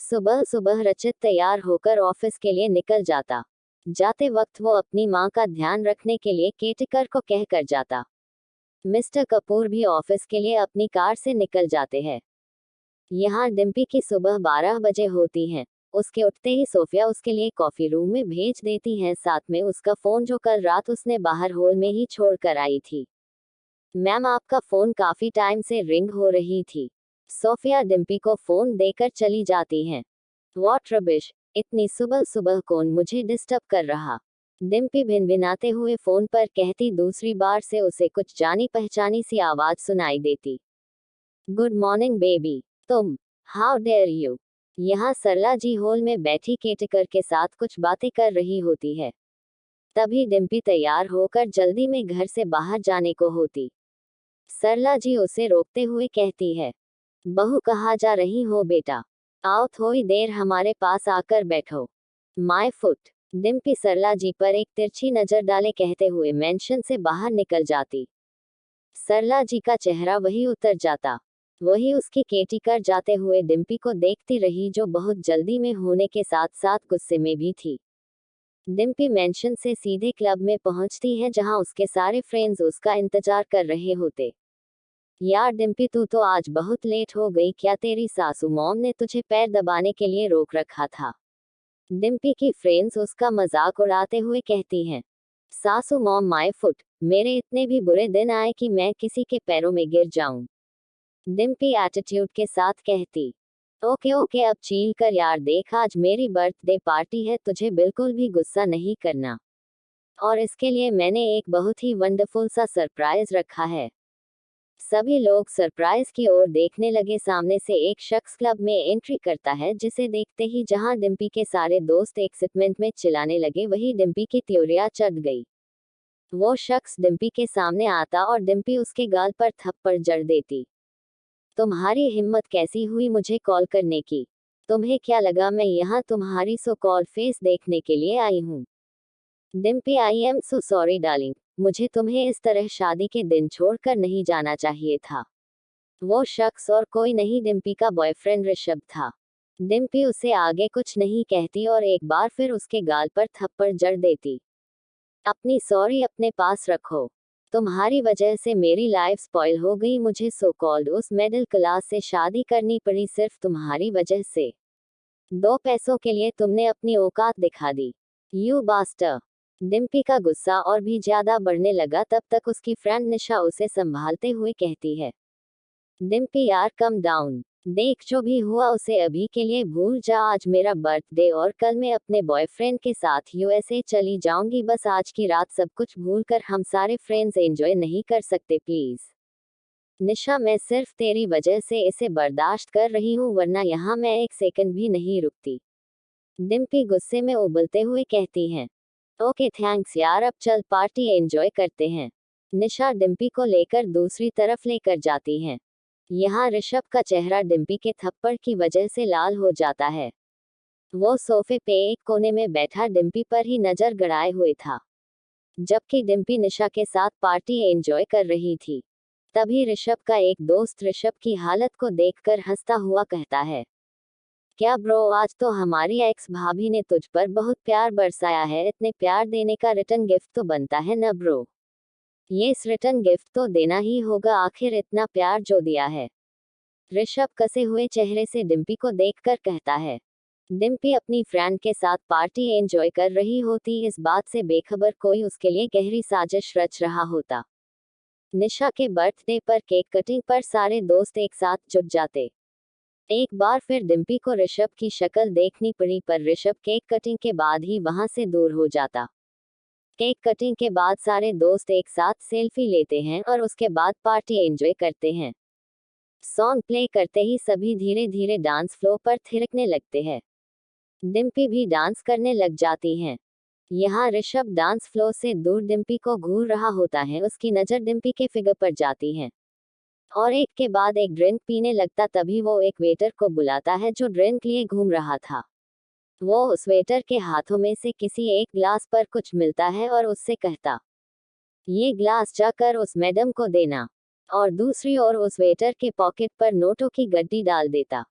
सुबह सुबह रचित तैयार होकर ऑफिस के लिए निकल जाता। जाते वक्त वो अपनी माँ का ध्यान रखने के लिए केटकर को कह कर जाता। मिस्टर कपूर भी ऑफिस के लिए अपनी कार से निकल जाते हैं। यहाँ डिम्पी की सुबह 12 बजे होती है। उसके उठते ही सोफिया उसके लिए कॉफी रूम में भेज देती है, साथ में उसका फोन जो कल रात उसने बाहर हॉल में ही छोड़ कर आई थी। मैम, आपका फोन काफी टाइम से रिंग हो रही थी। सोफिया डिम्पी को फोन देकर चली जाती है। व्हाट रबिश, इतनी सुबह सुबह कौन मुझे डिस्टर्ब कर रहा? डिम्पी भिनभिनाते हुए फोन पर कहती। दूसरी बार से उसे कुछ जानी पहचानी सी आवाज सुनाई देती। Good morning baby. तुम, हाउ डेयर यू। यहाँ सरला जी हॉल में बैठी केटकर के साथ कुछ बातें कर रही होती है। तभी डिम्पी तैयार होकर जल्दी में घर से बाहर जाने को होती। सरला जी उसे रोकते हुए कहती है, बहू कहाँ जा रही हो बेटा? आओ थोड़ी देर हमारे पास आकर बैठो। My foot. डिम्पी सरला जी पर एक तिरछी नजर डाले कहते हुए मेंशन से बाहर निकल जाती। सरला जी का चेहरा वही उतर जाता। वही उसकी केटी कर जाते हुए डिम्पी को देखती रही, जो बहुत जल्दी में होने के साथ साथ गुस्से में भी थी। डिम्पी मेंशन से सीधे क्लब में पहुंचती है, जहां उसके सारे फ्रेंड्स उसका इंतजार कर रहे होते। यार डिम्पी, तू तो आज बहुत लेट हो गई। क्या तेरी सासू मॉम ने तुझे पैर दबाने के लिए रोक रखा था? डिम्पी की फ्रेंड्स उसका मजाक उड़ाते हुए कहती हैं। सासू मॉम माय फुट, मेरे इतने भी बुरे दिन आए कि मैं किसी के पैरों में गिर जाऊं? डिम्पी एटीट्यूड के साथ कहती। ओके ओके, अब चील कर यार, देख आज मेरी बर्थडे पार्टी है, तुझे बिल्कुल भी गुस्सा नहीं करना। और इसके लिए मैंने एक बहुत ही वंडरफुल सा सरप्राइज रखा है। सभी लोग सरप्राइज की ओर देखने लगे। सामने से एक शख्स क्लब में एंट्री करता है, जिसे देखते ही जहां डिम्पी के सारे दोस्त एक्साइटमेंट में चिल्लाने लगे, वही डिम्पी की त्योरियां चढ़ गई। वो शख्स डिम्पी के सामने आता और डिम्पी उसके गाल पर थप्पड़ जड़ देती। तुम्हारी हिम्मत कैसी हुई मुझे कॉल करने की? तुम्हें क्या लगा मैं यहाँ तुम्हारी सो कॉल फेस देखने के लिए आई हूँ? Dimpy, I am so sorry darling, मुझे तुम्हें इस तरह शादी के दिन छोड़कर नहीं जाना चाहिए था। वो शख्स और कोई नहीं, डिम्पी का बॉयफ्रेंड ऋषभ था। डिम्पी उसे आगे कुछ नहीं कहती और एक बार फिर उसके गाल पर थप्पड़ जड़ देती। अपनी सॉरी अपने पास रखो। तुम्हारी वजह से मेरी लाइफ स्पॉइल हो गई। मुझे सो कॉल्ड उस मिडिल क्लास से शादी करनी पड़ी सिर्फ तुम्हारी वजह से। 2 पैसों के लिए तुमने अपनी औकात दिखा दी, यू बास्टर। डिम्पी का गुस्सा और भी ज्यादा बढ़ने लगा। तब तक उसकी फ्रेंड निशा उसे संभालते हुए कहती है, डिम्पी यार कम डाउन। देख, जो भी हुआ उसे अभी के लिए भूल जा। आज मेरा बर्थडे और कल मैं अपने बॉयफ्रेंड के साथ यूएसए चली जाऊंगी। बस आज की रात सब कुछ भूलकर हम सारे फ्रेंड्स एंजॉय नहीं कर सकते प्लीज? निशा, मैं सिर्फ तेरी वजह से इसे बर्दाश्त कर रही हूँ, वरना यहाँ मैं एक सेकंड भी नहीं रुकती। डिम्पी गुस्से में उबलते हुए कहती हैं। ओके थैंक्स यार, अब चल पार्टी एंजॉय करते हैं। निशा डिम्पी को लेकर दूसरी तरफ लेकर जाती हैं। यहाँ ऋषभ का चेहरा डिम्पी के थप्पड़ की वजह से लाल हो जाता है। वो सोफे पे एक कोने में बैठा डिम्पी पर ही नजर गड़ाए हुए था, जबकि डिम्पी निशा के साथ पार्टी एंजॉय कर रही थी। तभी ऋषभ का एक दोस्त ऋषभ की हालत को देखकर हंसता हुआ कहता है, क्या ब्रो, आज तो हमारी एक्स भाभी ने तुझ पर बहुत प्यार बरसाया है। इतने प्यार देने का रिटर्न गिफ्ट तो बनता है न ब्रो? ये रिटर्न गिफ्ट तो देना ही होगा, आखिर इतना प्यार जो दिया है। ऋषभ कसे हुए चेहरे से डिम्पी को देखकर कहता है। डिम्पी अपनी फ्रेंड के साथ पार्टी एंजॉय कर रही होती, इस बात से बेखबर कोई उसके लिए गहरी साजिश रच रहा होता। निशा के बर्थडे पर केक कटिंग पर सारे दोस्त एक साथ जुट जाते। एक बार फिर डिम्पी को ऋषभ की शक्ल देखनी पड़ी, पर ऋषभ केक कटिंग के बाद ही वहां से दूर हो जाता। केक कटिंग के बाद सारे दोस्त एक साथ सेल्फी लेते हैं और उसके बाद पार्टी एंजॉय करते हैं। सॉन्ग प्ले करते ही सभी धीरे धीरे डांस फ्लोर पर थिरकने लगते हैं। डिम्पी भी डांस करने लग जाती हैं। यहाँ ऋषभ डांस फ्लोर से दूर डिम्पी को घूर रहा होता है। उसकी नज़र डिम्पी के फिगर पर जाती है और एक के बाद एक ड्रिंक पीने लगता। तभी वो एक वेटर को बुलाता है जो ड्रिंक लिए घूम रहा था। वो उस वेटर के हाथों में से किसी एक ग्लास पर कुछ मिलता है और उससे कहता, ये ग्लास जाकर उस मैडम को देना। और दूसरी ओर उस वेटर के पॉकेट पर नोटों की गड्डी डाल देता।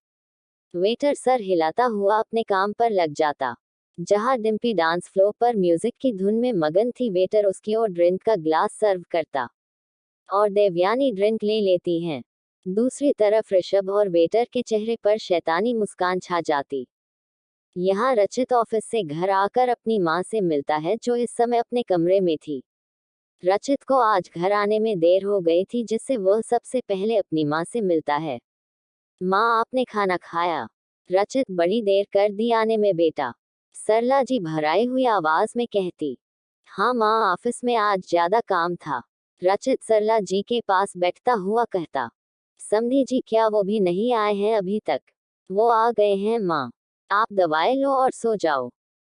वेटर सर हिलाता हुआ अपने काम पर लग जाता। जहां डिम्पी डांस फ्लोर पर म्यूजिक की धुन में मगन थी, वेटर उसकी ओर ड्रिंक का ग्लास सर्व करता और देवयानी ड्रिंक ले लेती हैं। दूसरी तरफ ऋषभ और वेटर के चेहरे पर शैतानी मुस्कान छा जाती। यहाँ रचित ऑफिस से घर आकर अपनी माँ से मिलता है, जो इस समय अपने कमरे में थी। रचित को आज घर आने में देर हो गई थी, जिससे वह सबसे पहले अपनी माँ से मिलता है। माँ, आपने खाना खाया? रचित, बड़ी देर कर दी आने में बेटा, सरला जी भराई हुई आवाज में कहती। हाँ माँ, ऑफिस में आज ज्यादा काम था, रचित सरला जी के पास बैठता हुआ कहता। समधी जी, क्या वो भी नहीं आए हैं अभी तक? वो आ गए हैं माँ, आप दवाई लो और सो जाओ।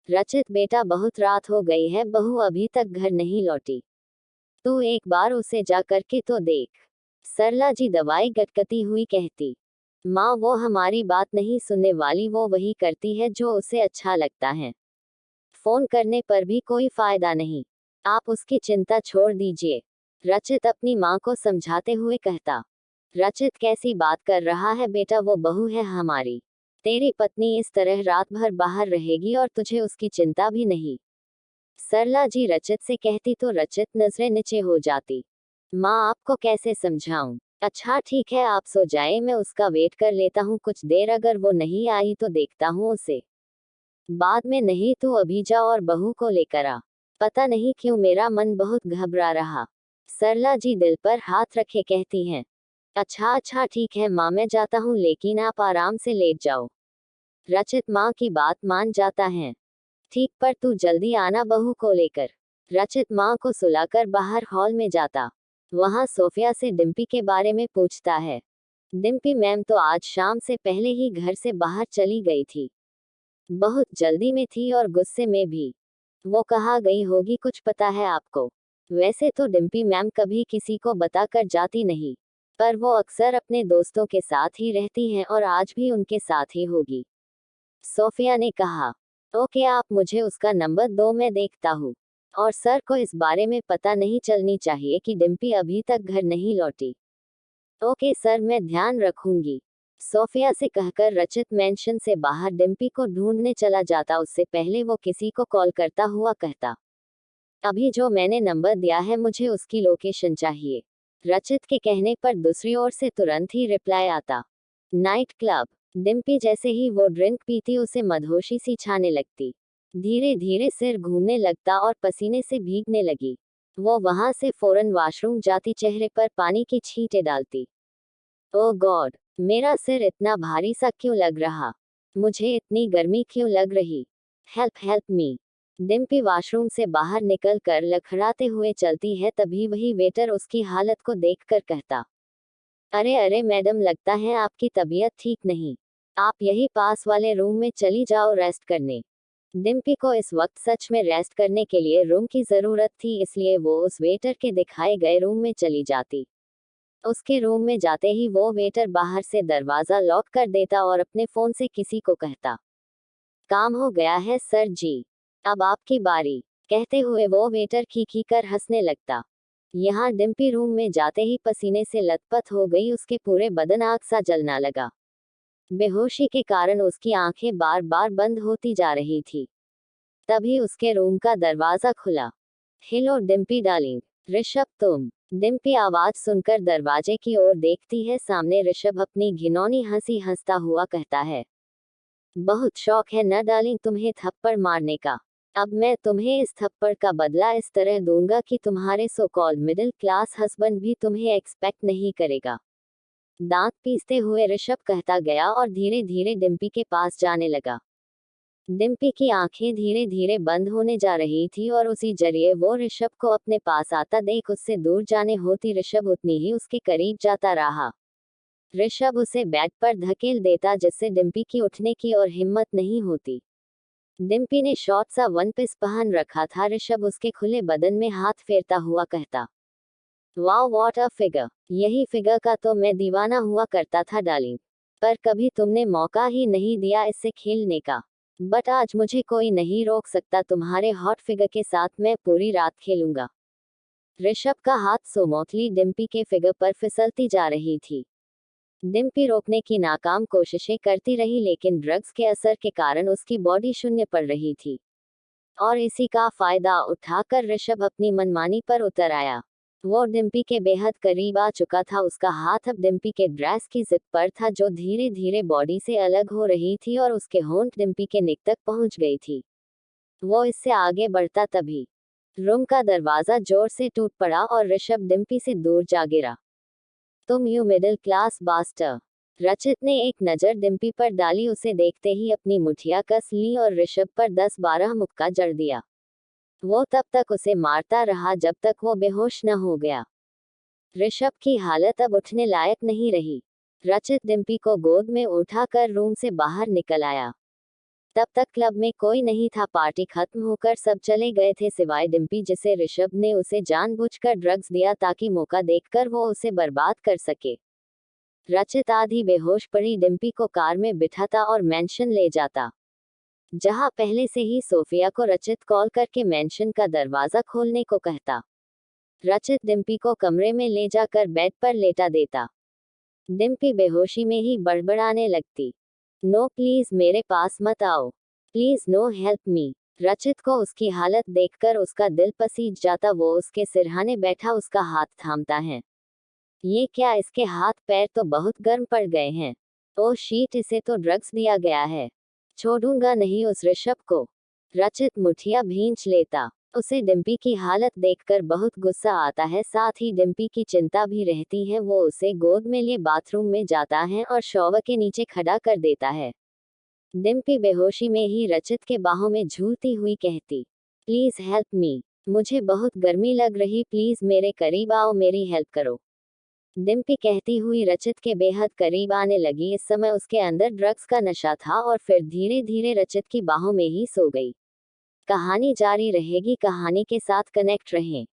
रचित, बेटा बहुत रात हो गई है, बहू अभी तक घर नहीं लौटी, तू एक बार उसे जा करके तो देख, सरला जी दवाई गटगटी हुई कहती। माँ, वो हमारी बात नहीं सुनने वाली, वो वही करती है जो उसे अच्छा लगता है, फोन करने पर भी कोई फायदा नहीं, आप उसकी चिंता छोड़ दीजिए, रचित अपनी माँ को समझाते हुए कहता। रचित, कैसी बात कर रहा है बेटा, वो बहू है हमारी, तेरी पत्नी इस तरह रात भर बाहर रहेगी और तुझे उसकी चिंता भी नहीं, सरला जी रचित से कहती तो रचित नजरें नीचे हो जाती। माँ, आपको कैसे समझाऊं? अच्छा ठीक है, आप सो जाए, मैं उसका वेट कर लेता हूँ कुछ देर, अगर वो नहीं आई तो देखता हूँ उसे, बाद में, नहीं तो अभी जा और बहू को लेकर आ, पता नहीं क्यों मेरा मन बहुत घबरा रहा, सरला जी दिल पर हाथ रखे कहती हैं। अच्छा अच्छा ठीक है माँ, मैं जाता हूँ, लेकिन आप आराम से लेट जाओ। रचित माँ की बात मान जाता है। ठीक, पर तू जल्दी आना बहू को लेकर। रचित माँ को सुलाकर बाहर हॉल में जाता। वहाँ सोफिया से डिम्पी के बारे में पूछता है। डिम्पी मैम तो आज शाम से पहले ही घर से बाहर चली गई थी, बहुत जल्दी में थी और गुस्से में भी। वो कहाँ गई होगी, कुछ पता है आपको? वैसे तो डिम्पी मैम कभी किसी को बताकर जाती नहीं, पर वो अक्सर अपने दोस्तों के साथ ही रहती हैं और आज भी उनके साथ ही होगी, सोफिया ने कहा। ओके, आप मुझे उसका नंबर दो, मैं देखता हूँ, और सर को इस बारे में पता नहीं चलनी चाहिए कि डिम्पी अभी तक घर नहीं लौटी। ओके सर, मैं ध्यान रखूंगी, सोफिया से कहकर रचित मेंशन से बाहर डिम्पी को ढूंढने चला जाता। उससे पहले वो किसी को कॉल करता हुआ कहता, अभी जो मैंने नंबर दिया है मुझे उसकी लोकेशन चाहिए। रचित के कहने पर दूसरी ओर से तुरंत ही रिप्लाई आता, नाइट क्लब। डिम्पी जैसे ही वो ड्रिंक पीती उसे मदहोशी सी छाने लगती, धीरे धीरे सिर घूमने लगता और पसीने से भीगने लगी। वो वहां से फौरन वॉशरूम जाती, चेहरे पर पानी की छींटे डालती। ओ गॉड, मेरा सिर इतना भारी सा क्यों लग रहा, मुझे इतनी गर्मी क्यों लग रही, help help me. Dimpy washroom से बाहर निकल कर लखड़ाते हुए चलती है, तभी वही वेटर उसकी हालत को देखकर कहता, अरे अरे मैडम, लगता है आपकी तबीयत ठीक नहीं, आप यही पास वाले रूम में चली जाओ रेस्ट करने। डिम्पी को इस वक्त सच में रेस्ट करने के लिए रूम की जरूरत थी, इसलिए वो उस वेटर के दिखाए गए रूम में चली जाती। उसके रूम में जाते ही वो वेटर बाहर से दरवाजा लॉक कर देता और अपने फोन से किसी को कहता, काम हो गया है सर जी, अब आपकी बारी, कहते हुए वो वेटर खी कर हंसने लगता। यहाँ डिम्पी रूम में जाते ही पसीने से लथपथ हो गई, उसके पूरे बदन आग सा जलना लगा। बेहोशी के कारण उसकी आंखें बार बार बंद होती जा रही थी। तभी उसके रूम का दरवाजा खुला। हेलो डिम्पी डार्लिंग, ऋषभ तुम? डिम्पी आवाज सुनकर दरवाजे की ओर देखती है, सामने ऋषभ अपनी घिनौनी हंसी हंसता हुआ कहता है, बहुत शौक है न डार्लिंग तुम्हें थप्पड़ मारने का, अब मैं तुम्हें इस थप्पड़ का बदला इस तरह दूंगा कि तुम्हारे so called middle class husband भी तुम्हें एक्सपेक्ट नहीं करेगा। दांत पीसते हुए ऋषभ कहता गया और धीरे धीरे डिम्पी के पास जाने लगा। डिम्पी की आंखें धीरे धीरे बंद होने जा रही थी और उसी जरिए वो ऋषभ को अपने पास आता देख उससे दूर जाने होती ऋषभ उतनी ही उसके करीब जाता रहा। ऋषभ उसे बेड पर धकेल देता, जिससे डिम्पी की उठने की और हिम्मत नहीं होती। डिम्पी ने शॉर्ट सा वन पीस पहन रखा था। ऋषभ उसके खुले बदन में हाथ फेरता हुआ कहता, वाओ व्हाट अ फिगर, यही फिगर का तो मैं दीवाना हुआ करता था डार्लिंग, पर कभी तुमने मौका ही नहीं दिया इससे खेलने का, बट आज मुझे कोई नहीं रोक सकता, तुम्हारे हॉट फिगर के साथ मैं पूरी रात खेलूंगा। ऋषभ का हाथ सोमोथली डिम्पी के फिगर पर फिसलती जा रही थी। डिम्पी रोकने की नाकाम कोशिशें करती रही, लेकिन ड्रग्स के असर के कारण उसकी बॉडी शून्य पड़ रही थी और इसी का फायदा उठाकर ऋषभ अपनी मनमानी पर उतर आया। वो डिम्पी के बेहद करीब आ चुका था। उसका हाथ अब डिम्पी के ड्रेस की जिप पर था, जो धीरे धीरे बॉडी से अलग हो रही थी और उसके होंठ डिम्पी के निक तक पहुंच गई थी। वो इससे आगे बढ़ता तभी रूम का दरवाजा जोर से टूट पड़ा और ऋषभ डिम्पी से दूर जा गिरा। तुम यू मिडिल क्लास बास्टर। रचित ने एक नजर डिम्पी पर डाली। उसे देखते ही अपनी मुठिया कस ली और ऋषभ पर 10-12 मुक्का जड़ दिया। वो तब तक उसे मारता रहा जब तक वो बेहोश न हो गया। ऋषभ की हालत अब उठने लायक नहीं रही। रचित डिम्पी को गोद में उठाकर रूम से बाहर निकल आया। तब तक क्लब में कोई नहीं था। पार्टी खत्म होकर सब चले गए थे सिवाय डिम्पी, जिसे ऋषभ ने उसे जानबूझकर ड्रग्स दिया ताकि मौका देखकर वो उसे बर्बाद कर सके। रचित आधी बेहोश पड़ी डिम्पी को कार में बिठाता और मेंशन ले जाता, जहां पहले से ही सोफिया को रचित कॉल करके मेंशन का दरवाजा खोलने को कहता। रचित डिम्पी को कमरे में ले जाकर बेड पर लेटा देता। डिम्पी बेहोशी में ही बड़बड़ाने लगती, नो प्लीज मेरे पास मत आओ, प्लीज नो हेल्प मी। रचित को उसकी हालत देखकर उसका दिल पसीज जाता। वो उसके सिरहाने बैठा उसका हाथ थामता है। ये क्या, इसके हाथ पैर तो बहुत गर्म पड़ गए हैं। ओ शीट, इसे तो ड्रग्स दिया गया है। छोड़ूंगा नहीं उस ऋषभ को। रचित मुठिया भींच लेता। उसे डिम्पी की हालत देखकर बहुत गुस्सा आता है, साथ ही डिम्पी की चिंता भी रहती है। वो उसे गोद में लिए बाथरूम में जाता है और शॉवर के नीचे खड़ा कर देता है। डिम्पी बेहोशी में ही रचित के बाहों में झूलती हुई कहती, प्लीज हेल्प मी, मुझे बहुत गर्मी लग रही, प्लीज मेरे करीब आओ, मेरी हेल्प करो। डिम्पी कहती हुई रचित के बेहद करीब आने लगी। इस समय उसके अंदर ड्रग्स का नशा था और फिर धीरे धीरे रचित की बाहों में ही सो गई। कहानी जारी रहेगी। कहानी के साथ कनेक्ट रहें।